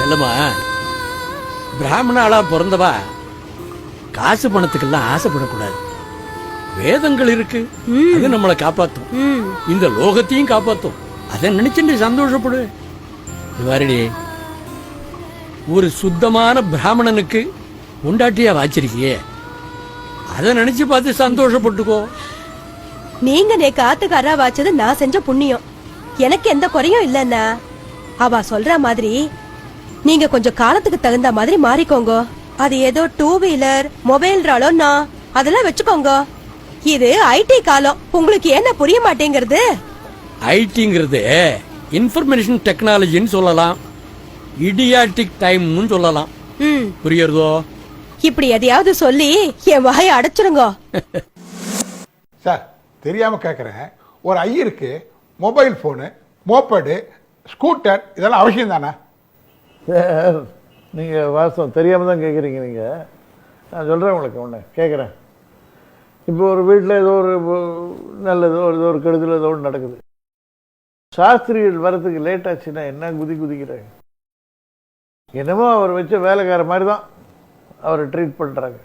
செல்லம்மா, பிராமணாளா பிறந்தவா காசு பணத்துக்கெல்லாம் ஆசைப்படக்கூடாது. வேதங்கள் இருக்கு, அது நம்மளை காப்பாத்தும், இந்த லோகத்தையும் காப்பாத்தும். அதை நினைச்சு சந்தோஷப்படு. வாரடி, ஒரு சுத்தமான பிராமணனுக்கு உண்டாட்டியா வாச்சிருக்கியே, அதை நினைச்சு பார்த்து சந்தோஷப்பட்டுக்கோ. நீங்க நேக்கு ஆத்துக்காரா வாச்சது நான் செஞ்ச புண்ணியம். எனக்கு எந்த குறையும் இல்லன்னா அவ சொல்ற மாதிரி நீங்க கொஞ்சம் காலத்துக்கு தகுந்த மாதிரி மாறிக்கோங்க. அது ஏதோ 2 வீலர் மொபைல் ராலோன்னா அதெல்லாம் வச்சுக்கோங்க. இது ஐடி காலம், உங்களுக்கு என்ன புரிய மாட்டேங்கிறது? ஐடிங்கிறது இன்ஃபர்மேஷன் டெக்னாலஜின்னு சொல்லலாம், இடியாட்டிக் டைம்னு சொல்லலாம். புரியுறதோ? இப்படி எதையாவது சொல்லி என் வாயை அடைச்சிருங்க. சார், தெரியாம கேட்குறேன், ஒரு ஐயருக்கு மொபைல் ஃபோனு, மோப்படு, ஸ்கூட்டர் இதெல்லாம் அவசியம் தானே? சார், நீங்கள் வாஸ்தவம் தெரியாமல் தான் கேட்குறீங்க. நீங்கள், நான் சொல்கிறேன் உங்களுக்கு ஒன்று கேட்குறேன். இப்போ ஒரு வீட்டில் ஏதோ ஒரு நல்லதோ ஏதோ ஒரு கெடுதல் ஏதோ ஒன்று நடக்குது. சாஸ்திரிகள் வரத்துக்கு லேட் ஆச்சுன்னா என்ன குதிக்கிறாங்க. என்னமோ அவர் வச்ச வேலைக்கார மாதிரி தான் அவரை ட்ரீட் பண்ணுறாங்க.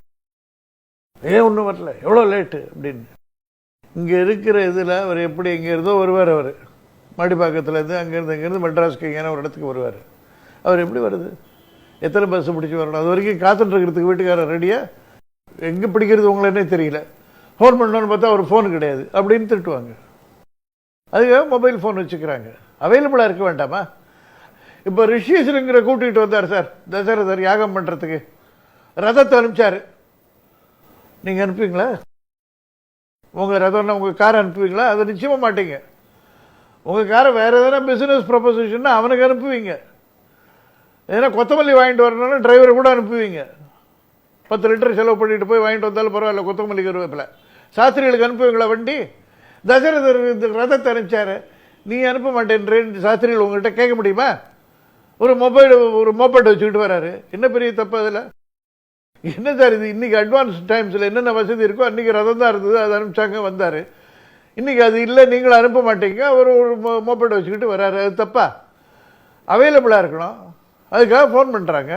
ஏன் ஒன்றும் வரல, எவ்வளோ லேட்டு அப்படின்னு. இங்கே இருக்கிற இதில் அவர் எப்படி இங்கே இருந்தோ வருவார். அவர் மடிப்பாக்கத்துலேருந்து அங்கேருந்து மெட்ராஸ்க்கு எங்கேயான ஒரு இடத்துக்கு வருவார். அவர் எப்படி வருது? எத்தனை பஸ்ஸு பிடிச்சி வரணும்? அது வரைக்கும் காத்துட்டு இருக்கிறதுக்கு வீட்டுக்காரர் ரெடியாக எங்கே பிடிக்கிறது உங்களே தெரியல. ஃபோன் பண்ணோன்னு பார்த்தா அவர் ஃபோனு கிடையாது அப்படின்னு திட்டுவாங்க. அதுக்காக மொபைல் ஃபோன் வச்சுக்கிறாங்க. அவைலபிளாக இருக்க வேண்டாமா? இப்போ ரிஷீஸ்வரங்கிற கூட்டிகிட்டு வந்தார் சார் தசரதர் யாகம் பண்ணுறதுக்கு. ரதத்தை அனுப்பிச்சார். நீங்கள் அனுப்புவீங்களா? உங்கள் ரதம்னா உங்கள் காரை அனுப்புவீங்களா? அதை நிச்சயமாக மாட்டீங்க. உங்கள் காரை வேறு எதனா பிஸ்னஸ் ப்ரொபோசிஷன்னா அவனுக்கு அனுப்புவீங்க. ஏன்னா கொத்தமல்லி வாங்கிட்டு வரணும்னா டிரைவரை கூட அனுப்புவீங்க. 10 லிட்டர் செலவு பண்ணிட்டு போய் வாங்கிட்டு வந்தாலும் பரவாயில்ல, கொத்தமல்லி கருவேப்பிலை. சாஸ்திரிகளுக்கு அனுப்புவீங்களா வண்டி? தசரதர் ரதத்தை அனுப்பிச்சாரு, நீ அனுப்ப மாட்டேன்றேன்னு சாஸ்திரிகள் உங்கள்கிட்ட கேட்க முடியுமா? ஒரு மோப்பேட் வச்சுக்கிட்டு வராரு, என்ன பெரிய தப்பு அதில்? என்ன சார் இது? இன்னைக்கு அட்வான்ஸ் டைம்ஸில் என்னென்ன வசதி இருக்கோ அன்றைக்கி ரதம் தான் இருந்தது, அதை அனுப்பிச்சாங்க வந்தார். இன்றைக்கி அது இல்லை, நீங்களும் அனுப்ப மாட்டீங்க, அவர் ஒரு மோப்பேட் வச்சுக்கிட்டு வராரு. அது தப்பா? அவைலபிளாக இருக்கணும், அதுக்காக ஃபோன் பண்ணுறாங்க.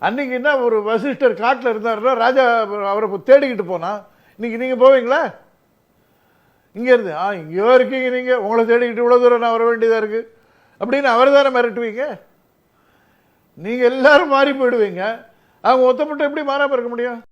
அன்றைக்கி என்ன ஒரு வசிஷ்டர் காட்டில் இருந்தாருன்னா ராஜா அவரை தேடிக்கிட்டு போனால் இன்றைக்கி நீங்கள் போவீங்களா? இங்கேருந்து இங்கேயோ இருக்கீங்க, நீங்கள் உங்களை தேடிக்கிட்டு இவ்வளோ தூரம் நான் வர வேண்டியதாக இருக்குது அப்படின்னு அவர் தானே மிரட்டுவீங்க. நீங்கள் எல்லாரும் மாறி போயிடுவீங்க. அவங்க ஒத்தப்பட்டு எப்படி மாறாமல் இருக்க முடியும்?